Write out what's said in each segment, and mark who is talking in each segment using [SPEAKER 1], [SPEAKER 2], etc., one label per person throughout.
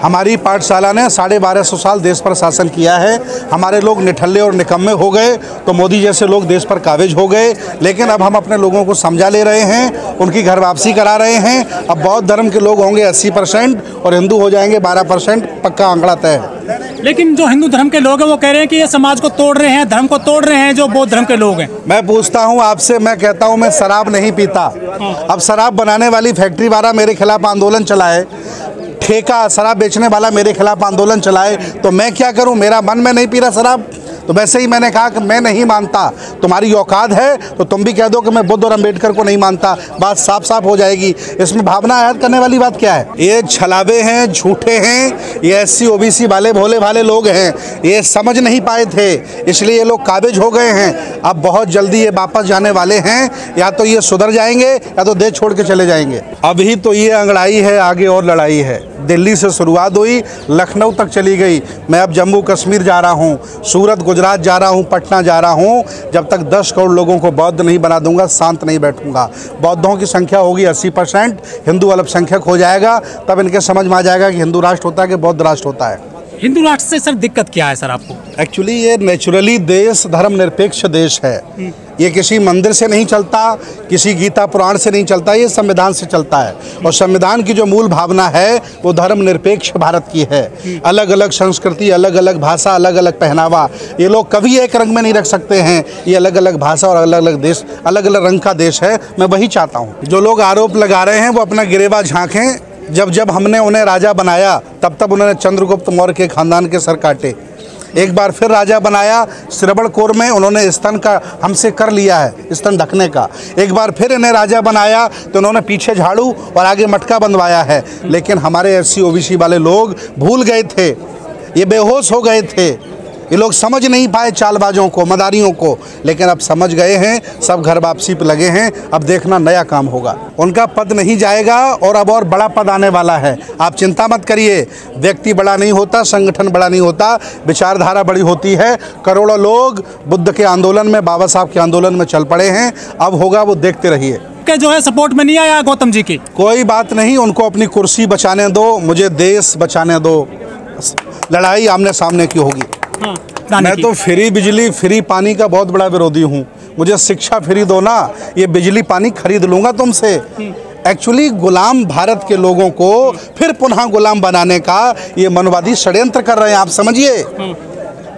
[SPEAKER 1] हमारी पाठशाला ने 1250 साल देश पर शासन किया है। हमारे लोग निठल्ले और निकम्मे हो गए तो मोदी जैसे लोग देश पर काबिज हो गए। लेकिन अब हम अपने लोगों को समझा ले रहे हैं, उनकी घर वापसी करा रहे हैं। अब बौद्ध धर्म के लोग होंगे 80% और हिंदू हो जाएंगे 12%, पक्का आंकड़ा तय है।
[SPEAKER 2] लेकिन जो हिंदू धर्म के लोग हैं वो कह रहे हैं कि ये समाज को तोड़ रहे हैं, धर्म को तोड़ रहे हैं जो बौद्ध धर्म के लोग हैं।
[SPEAKER 1] मैं पूछता हूँ आपसे, मैं कहता हूँ मैं शराब नहीं पीता। अब शराब बनाने वाली फैक्ट्री वाला मेरे खिलाफ आंदोलन चलाए, ठेका शराब बेचने वाला मेरे खिलाफ आंदोलन चलाए, तो मैं क्या करूं? मेरा मन में नहीं पी रहा शराब, तो वैसे ही मैंने कहा कि मैं नहीं मानता। तुम्हारी औकात है तो तुम भी कह दो कि मैं बुद्ध और अंबेडकर को नहीं मानता, बात साफ साफ हो जाएगी। इसमें भावना आयत करने वाली बात क्या है? ये छलावे हैं, झूठे हैं, ये SC OBC वाले भोले भाले लोग हैं। ये समझ नहीं पाए थे, इसलिए ये लोग काबिज हो गए हैं। अब बहुत जल्दी ये वापस जाने वाले हैं, या तो ये सुधर जाएंगे या तो देश छोड़ के चले जाएंगे। अभी तो ये अंगड़ाई है, आगे और लड़ाई है। दिल्ली से शुरुआत हुई, लखनऊ तक चली गई। मैं अब जम्मू कश्मीर जा रहा हूँ, सूरत गुजरात जा रहा हूँ, पटना जा रहा हूँ। जब तक 10 करोड़ लोगों को बौद्ध नहीं बना दूंगा, शांत नहीं बैठूंगा। बौद्धों की संख्या होगी 80%, हिंदू अल्पसंख्यक हो जाएगा, तब इनके समझ में आ जाएगा कि हिंदू राष्ट्र होता है कि बौद्ध राष्ट्र होता है।
[SPEAKER 2] हिंदू राष्ट्र से सर दिक्कत क्या है सर आपको?
[SPEAKER 1] एक्चुअली ये नेचुरली देश धर्म निरपेक्ष देश है। ये किसी मंदिर से नहीं चलता, किसी गीता पुराण से नहीं चलता, ये संविधान से चलता है। और संविधान की जो मूल भावना है वो धर्म निरपेक्ष भारत की है। अलग अलग संस्कृति, अलग अलग भाषा, अलग अलग पहनावा, ये लोग कभी एक रंग में नहीं रख सकते हैं। ये अलग अलग भाषा और अलग अलग देश, अलग अलग रंग का देश है। मैं वही चाहता हूँ। जो लोग आरोप लगा रहे हैं वो अपना गिरेबान झांकें। जब हमने उन्हें राजा बनाया तब उन्होंने चंद्रगुप्त मौर्य के खानदान के सर काटे। एक बार फिर राजा बनाया, श्रवणकोर में उन्होंने स्तन का हमसे कर लिया है, स्तन ढकने का। एक बार फिर इन्हें राजा बनाया तो उन्होंने पीछे झाड़ू और आगे मटका बंधवाया है। लेकिन हमारे SC OBC वाले लोग भूल गए थे, ये बेहोश हो गए थे। ये लोग समझ नहीं पाए चालबाजों को, मदारियों को, लेकिन अब समझ गए हैं। सब घर वापसी पे लगे हैं। अब देखना नया काम होगा। उनका पद नहीं जाएगा और अब और बड़ा पद आने वाला है। आप चिंता मत करिए। व्यक्ति बड़ा नहीं होता, संगठन बड़ा नहीं होता, विचारधारा बड़ी होती है। करोड़ों लोग बुद्ध के आंदोलन में, बाबा साहब के आंदोलन में चल पड़े हैं। अब होगा वो देखते रहिए।
[SPEAKER 2] के जो है सपोर्ट में नहीं आया गौतम जी की?
[SPEAKER 1] कोई बात नहीं, उनको अपनी कुर्सी बचाने दो, मुझे देश बचाने दो। लड़ाई आमने सामने की होगी। मैं तो फ्री बिजली फ्री पानी का बहुत बड़ा विरोधी हूँ। मुझे शिक्षा फ्री दो ना, ये बिजली पानी खरीद लूँगा तुमसे। एक्चुअली गुलाम भारत के लोगों को फिर पुनः गुलाम बनाने का ये मनवादी षड्यंत्र कर रहे हैं। आप समझिए,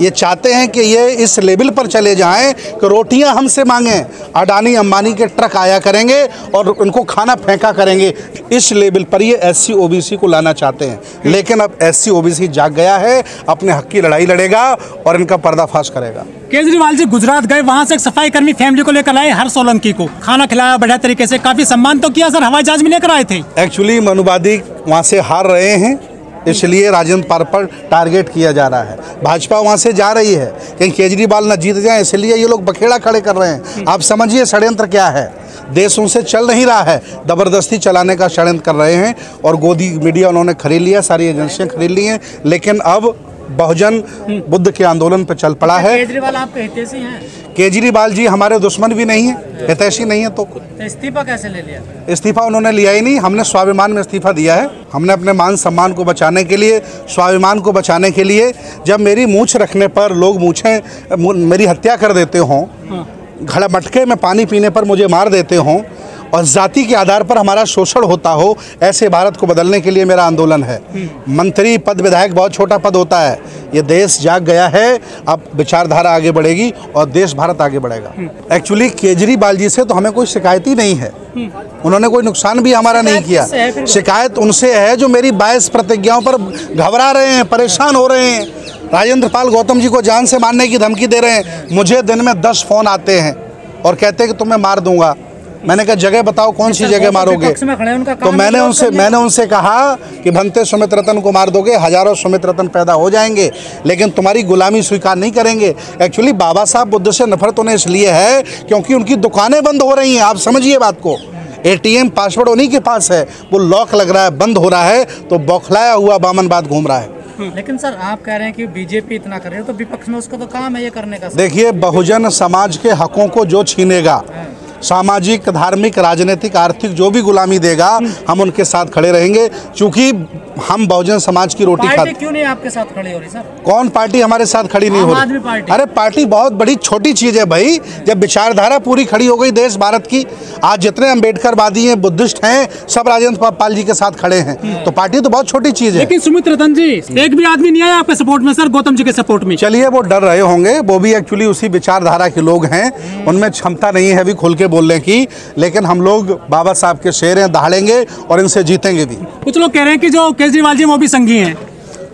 [SPEAKER 1] ये चाहते हैं कि ये इस लेवल पर चले जाएं कि रोटियां हमसे मांगें, अडानी अंबानी के ट्रक आया करेंगे और उनको खाना फेंका करेंगे। इस लेवल पर ये SC OBC को लाना चाहते हैं। लेकिन अब SC OBC जाग गया है, अपने हक की लड़ाई लड़ेगा और इनका पर्दाफाश करेगा।
[SPEAKER 2] केजरीवाल जी गुजरात गए, वहाँ से एक सफाई कर्मी फैमिली को लेकर आए, हर सोलंकी को खाना खिलाया बढ़िया तरीके से, काफी सम्मान तो किया सर, हवाई जहाज में लेकर आए थे।
[SPEAKER 1] एक्चुअली मनुवादी वहाँ से हार रहे हैं, इसलिए राजेंद्र पाल पर टारगेट किया जा रहा है। भाजपा वहाँ से जा रही है कहीं केजरीवाल न जीत जाए, इसलिए ये लोग बखेड़ा खड़े कर रहे हैं। आप समझिए षड्यंत्र क्या है। देश उनसे चल नहीं रहा है, ज़बरदस्ती चलाने का षड्यंत्र कर रहे हैं। और गोदी मीडिया उन्होंने खरीद लिया, सारी एजेंसियाँ खरीद ली हैं। लेकिन अब बहुजन बुद्ध के आंदोलन पर चल पड़ा है।
[SPEAKER 2] केजरीवाल आपके हितैषी हैं?
[SPEAKER 1] केजरीवाल जी हमारे दुश्मन भी नहीं है, हितैषी नहीं है। तो
[SPEAKER 2] इस्तीफा कैसे ले लिया?
[SPEAKER 1] इस्तीफा उन्होंने लिया ही नहीं। हमने स्वाभिमान में इस्तीफा दिया है। हमने अपने मान सम्मान को बचाने के लिए, स्वाभिमान को बचाने के लिए, जब मेरी मूंछ रखने पर लोग मेरी हत्या कर देते हों, घड़ा मटके में पानी पीने पर मुझे मार देते हों और जाति के आधार पर हमारा शोषण होता हो, ऐसे भारत को बदलने के लिए मेरा आंदोलन है। मंत्री पद, विधायक बहुत छोटा पद होता है। ये देश जाग गया है, अब विचारधारा आगे बढ़ेगी और देश भारत आगे बढ़ेगा। एक्चुअली केजरीवाल जी से तो हमें कोई शिकायत ही नहीं है। उन्होंने कोई नुकसान भी हमारा नहीं किया। शिकायत उनसे है जो मेरी 22 प्रतिज्ञाओं पर घबरा रहे हैं, परेशान हो रहे हैं। राजेंद्र पाल गौतम जी को जान से मारने की धमकी दे रहे हैं। मुझे दिन में 10 फ़ोन आते हैं और कहते हैं कि तुम्हें मार दूंगा। मैंने कहा जगह बताओ, कौन सी जगह मारोगे? तो मैंने उनसे कहा कि बनते सुमित रतन को मार दोगे, हजारों सुमित रतन पैदा हो जाएंगे, लेकिन तुम्हारी गुलामी स्वीकार नहीं करेंगे। एक्चुअली बाबा साहब बुद्ध से नफरत उन्हें इसलिए है क्योंकि उनकी दुकानें बंद हो रही हैं। आप समझिए बात को। ATM पासवर्ड उन्हीं के पास है, वो लॉक लग रहा है, बंद हो रहा है, तो बौखलाया हुआ बामनबाद घूम रहा है।
[SPEAKER 2] लेकिन सर आप कह रहे हैं कि बीजेपी इतना कर रही है, तो विपक्ष में उसका तो काम है ये करने का।
[SPEAKER 1] देखिए, बहुजन समाज के हकों को जो छीनेगा, सामाजिक, धार्मिक, राजनीतिक, आर्थिक जो भी गुलामी देगा हम उनके साथ खड़े रहेंगे, क्योंकि हम बहुजन समाज की रोटी खाते।
[SPEAKER 2] क्यों नहीं आपके साथ खड़ी हो रही सर?
[SPEAKER 1] कौन पार्टी हमारे साथ खड़ी नहीं हो रही? अरे पार्टी बहुत बड़ी छोटी चीज़ है भाई, जब विचारधारा पूरी खड़ी हो गई देश भारत की। आज जितने अम्बेडकरवादी हैं, बुद्धिस्ट हैं, सब राजेंद्र पाल जी के साथ खड़े हैं, तो पार्टी तो बहुत छोटी चीज़ है।
[SPEAKER 2] लेकिन सुमित रतन जी, एक भी आदमी नहीं आया आपके सपोर्ट में सर, गौतम जी के सपोर्ट में?
[SPEAKER 1] चलिए, वो डर रहे होंगे, वो भी एक्चुअली उसी विचारधारा के लोग हैं, उनमें क्षमता नहीं है अभी खुल के बोलने की, लेकिन हम लोग बाबा साहब के शेर हैं, दहाड़ेंगे और इनसे जीतेंगे भी।
[SPEAKER 2] कुछ लोग कह रहे हैं कि जो केजरीवाल जी वो भी संघी हैं।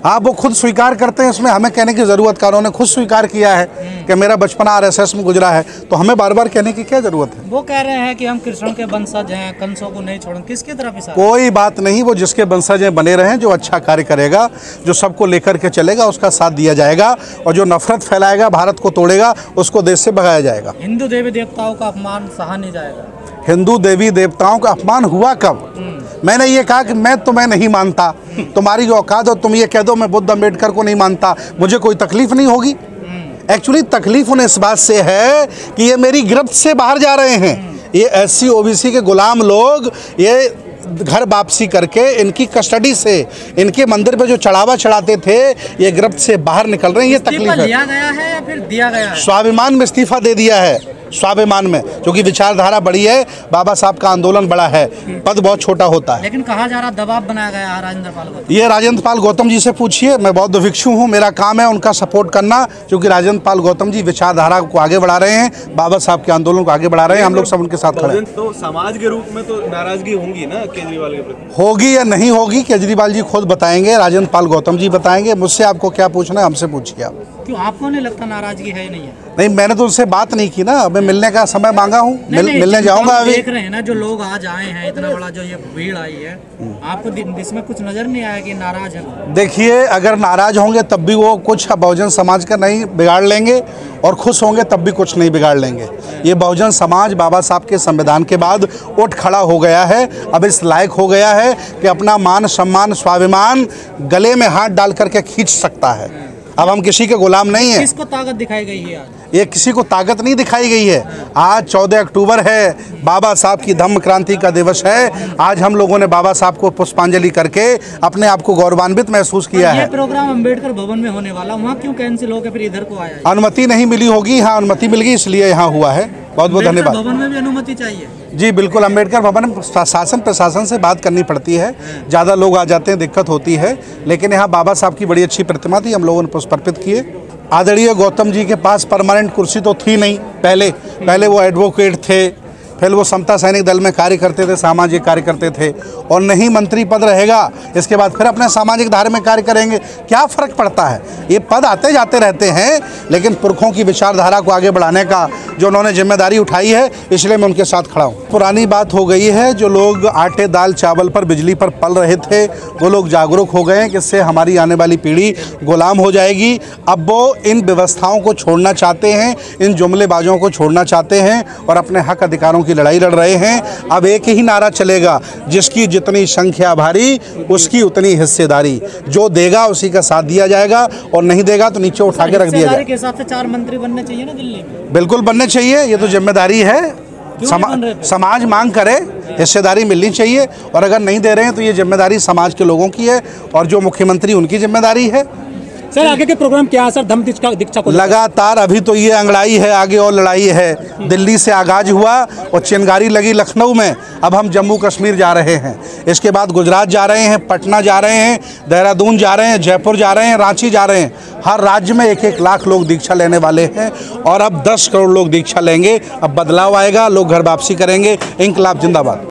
[SPEAKER 1] हाँ, वो खुद स्वीकार करते हैं, इसमें हमें कहने की ज़रूरत का, उन्होंने खुद स्वीकार किया है कि मेरा बचपन आरएसएस में गुजरा है, तो हमें बार बार कहने की क्या ज़रूरत है?
[SPEAKER 3] वो कह रहे हैं कि हम कृष्ण के वंशज हैं, कंसों को नहीं छोड़ेंगे, किसकी तरफ इशारा?
[SPEAKER 1] कोई बात नहीं, वो जिसके वंशज बने रहें, जो अच्छा कार्य करेगा, जो सबको लेकर के चलेगा, उसका साथ दिया जाएगा, और जो नफरत फैलाएगा, भारत को तोड़ेगा, उसको देश से भगाया जाएगा।
[SPEAKER 3] हिंदू देवी देवताओं का अपमान सहा नहीं जाएगा।
[SPEAKER 1] हिंदू देवी देवताओं का अपमान हुआ कब? मैंने ये कहा कि मैं तुम्हें नहीं मानता, तुम्हारी जो औकात हो तुम ये कह दो मैं बुद्ध अम्बेडकर को नहीं मानता, मुझे कोई तकलीफ नहीं होगी। एक्चुअली तकलीफ उन्हें इस बात से है कि ये मेरी गिरफ्त से बाहर जा रहे हैं, ये SC OBC के गुलाम लोग, ये घर वापसी करके इनकी कस्टडी से, इनके मंदिर पे जो चढ़ावा चढ़ाते थे, ये गिरफ्त से बाहर निकल रहे हैं। ये तकलीफ है।
[SPEAKER 3] लिया गया है या फिर दिया गया है?
[SPEAKER 1] स्वाभिमान में इस्तीफा दे दिया है, स्वाभिमान में, क्योंकि विचारधारा बड़ी है, बाबा साहब का आंदोलन बड़ा है, पद बहुत छोटा होता है।
[SPEAKER 3] लेकिन कहा जा रहा दबाव बनाया गया है राजेंद्र पाल गौतम।
[SPEAKER 1] ये राजेंद्र पाल गौतम जी से पूछिए, मैं बौद्ध भिक्षु हूँ, मेरा काम है उनका सपोर्ट करना, क्योंकि राजेंद्र पाल गौतम जी विचारधारा को आगे बढ़ा रहे हैं, बाबा साहब के आंदोलन को आगे बढ़ा रहे हैं, हम लोग सब उनके साथ खड़े हैं।
[SPEAKER 4] तो समाज के रूप में तो नाराजगी होंगी ना केजरीवाल के प्रति?
[SPEAKER 1] होगी या नहीं होगी, केजरीवाल जी खुद बताएंगे, राजेंद्र पाल गौतम जी बताएंगे, मुझसे आपको क्या पूछना है, हमसे पूछिए आप।
[SPEAKER 3] क्यों, आपको नहीं लगता नाराजगी है नहीं है?
[SPEAKER 1] नहीं, मैंने तो उनसे बात नहीं की ना, मैं मिलने का समय मांगा हूँ, मिलने जाऊंगा अभी।
[SPEAKER 3] देख रहे हैं ना जो लोग आज आए हैं, इतना बड़ा जो ये भीड़ आई है, आपको इसमें कुछ नजर नहीं आया कि नाराज है?
[SPEAKER 1] देखिए, अगर नाराज होंगे तब भी वो कुछ बहुजन समाज का नहीं बिगाड़ लेंगे, और खुश होंगे तब भी कुछ नहीं बिगाड़ लेंगे। ये बहुजन समाज बाबा साहब के संविधान के बाद उठ खड़ा हो गया है, अब इस लायक हो गया है कि अपना मान सम्मान स्वाभिमान गले में हाथ डाल करके खींच सकता है। अब हम किसी के गुलाम नहीं हैं।
[SPEAKER 3] किसको ताकत दिखाई गई है आज?
[SPEAKER 1] ये किसी को ताकत नहीं दिखाई गई है। आज 14 अक्टूबर है, बाबा साहब की धम्म क्रांति का दिवस है। आज हम लोगों ने बाबा साहब को पुष्पांजलि करके अपने आप को गौरवान्वित महसूस किया है।
[SPEAKER 3] ये प्रोग्राम अंबेडकर भवन में होने वाला, वहाँ क्यों कैंसिल हो के फिर इधर को आया?
[SPEAKER 1] अनुमति नहीं मिली होगी, यहाँ अनुमति मिल गई इसलिए यहाँ हुआ है। बहुत बहुत धन्यवाद।
[SPEAKER 3] भवन में भी अनुमति चाहिए?
[SPEAKER 1] जी बिल्कुल, अम्बेडकर भवन में शासन प्रशासन से बात करनी पड़ती है, ज़्यादा लोग आ जाते हैं, दिक्कत होती है, लेकिन यहाँ बाबा साहब की बड़ी अच्छी प्रतिमा थी, हम लोगों ने पुष्प अर्पित किए। आदरणीय गौतम जी के पास परमानेंट कुर्सी तो थी नहीं, पहले वो एडवोकेट थे, फिर वो समता सैनिक दल में कार्य करते थे, सामाजिक कार्य करते थे, और नहीं मंत्री पद रहेगा, इसके बाद फिर अपने सामाजिक धार्मिक कार्य करेंगे। क्या फ़र्क पड़ता है, ये पद आते जाते रहते हैं, लेकिन पुरखों की विचारधारा को आगे बढ़ाने का जो उन्होंने जिम्मेदारी उठाई है, इसलिए मैं उनके साथ खड़ा हूँ। पुरानी बात हो गई है, जो लोग आटे दाल चावल पर बिजली पर पल रहे थे, वो लोग जागरूक हो गए हैं कि इससे हमारी आने वाली पीढ़ी गुलाम हो जाएगी। अब वो इन व्यवस्थाओं को छोड़ना चाहते हैं, इन जुमलेबाजों को छोड़ना चाहते हैं, और अपने हक अधिकारों की लड़ाई लड़ रहे हैं। अब एक ही नारा चलेगा, जिसकी जितनी संख्या भारी उसकी उतनी हिस्सेदारी, जो देगा उसी का साथ दिया जाएगा, और नहीं देगा तो नीचे उठा के रख दिया जाएगा।
[SPEAKER 3] के हिसाब से 4 मंत्री बनने चाहिए ना दिल्ली में?
[SPEAKER 1] बिल्कुल बनने चाहिए, ये तो जिम्मेदारी है। समाज मांग करे, हिस्सेदारी मिलनी चाहिए, और अगर नहीं दे रहे हैं तो ये जिम्मेदारी समाज के लोगों की है, और जो मुख्यमंत्री उनकी जिम्मेदारी है।
[SPEAKER 2] सर आगे के प्रोग्राम क्या है सर, धम्म दीक्षा को?
[SPEAKER 1] लगातार अभी तो ये अंगड़ाई है, आगे और लड़ाई है। दिल्ली से आगाज हुआ और चिंगारी लगी लखनऊ में, अब हम जम्मू कश्मीर जा रहे हैं, इसके बाद गुजरात जा रहे हैं, पटना जा रहे हैं, देहरादून जा रहे हैं, जयपुर जा रहे हैं, रांची जा रहे हैं। हर राज्य में 1-1 लाख लोग दीक्षा लेने वाले हैं, और अब 10 करोड़ लोग दीक्षा लेंगे। अब बदलाव आएगा, लोग घर वापसी करेंगे। इंकलाब जिंदाबाद।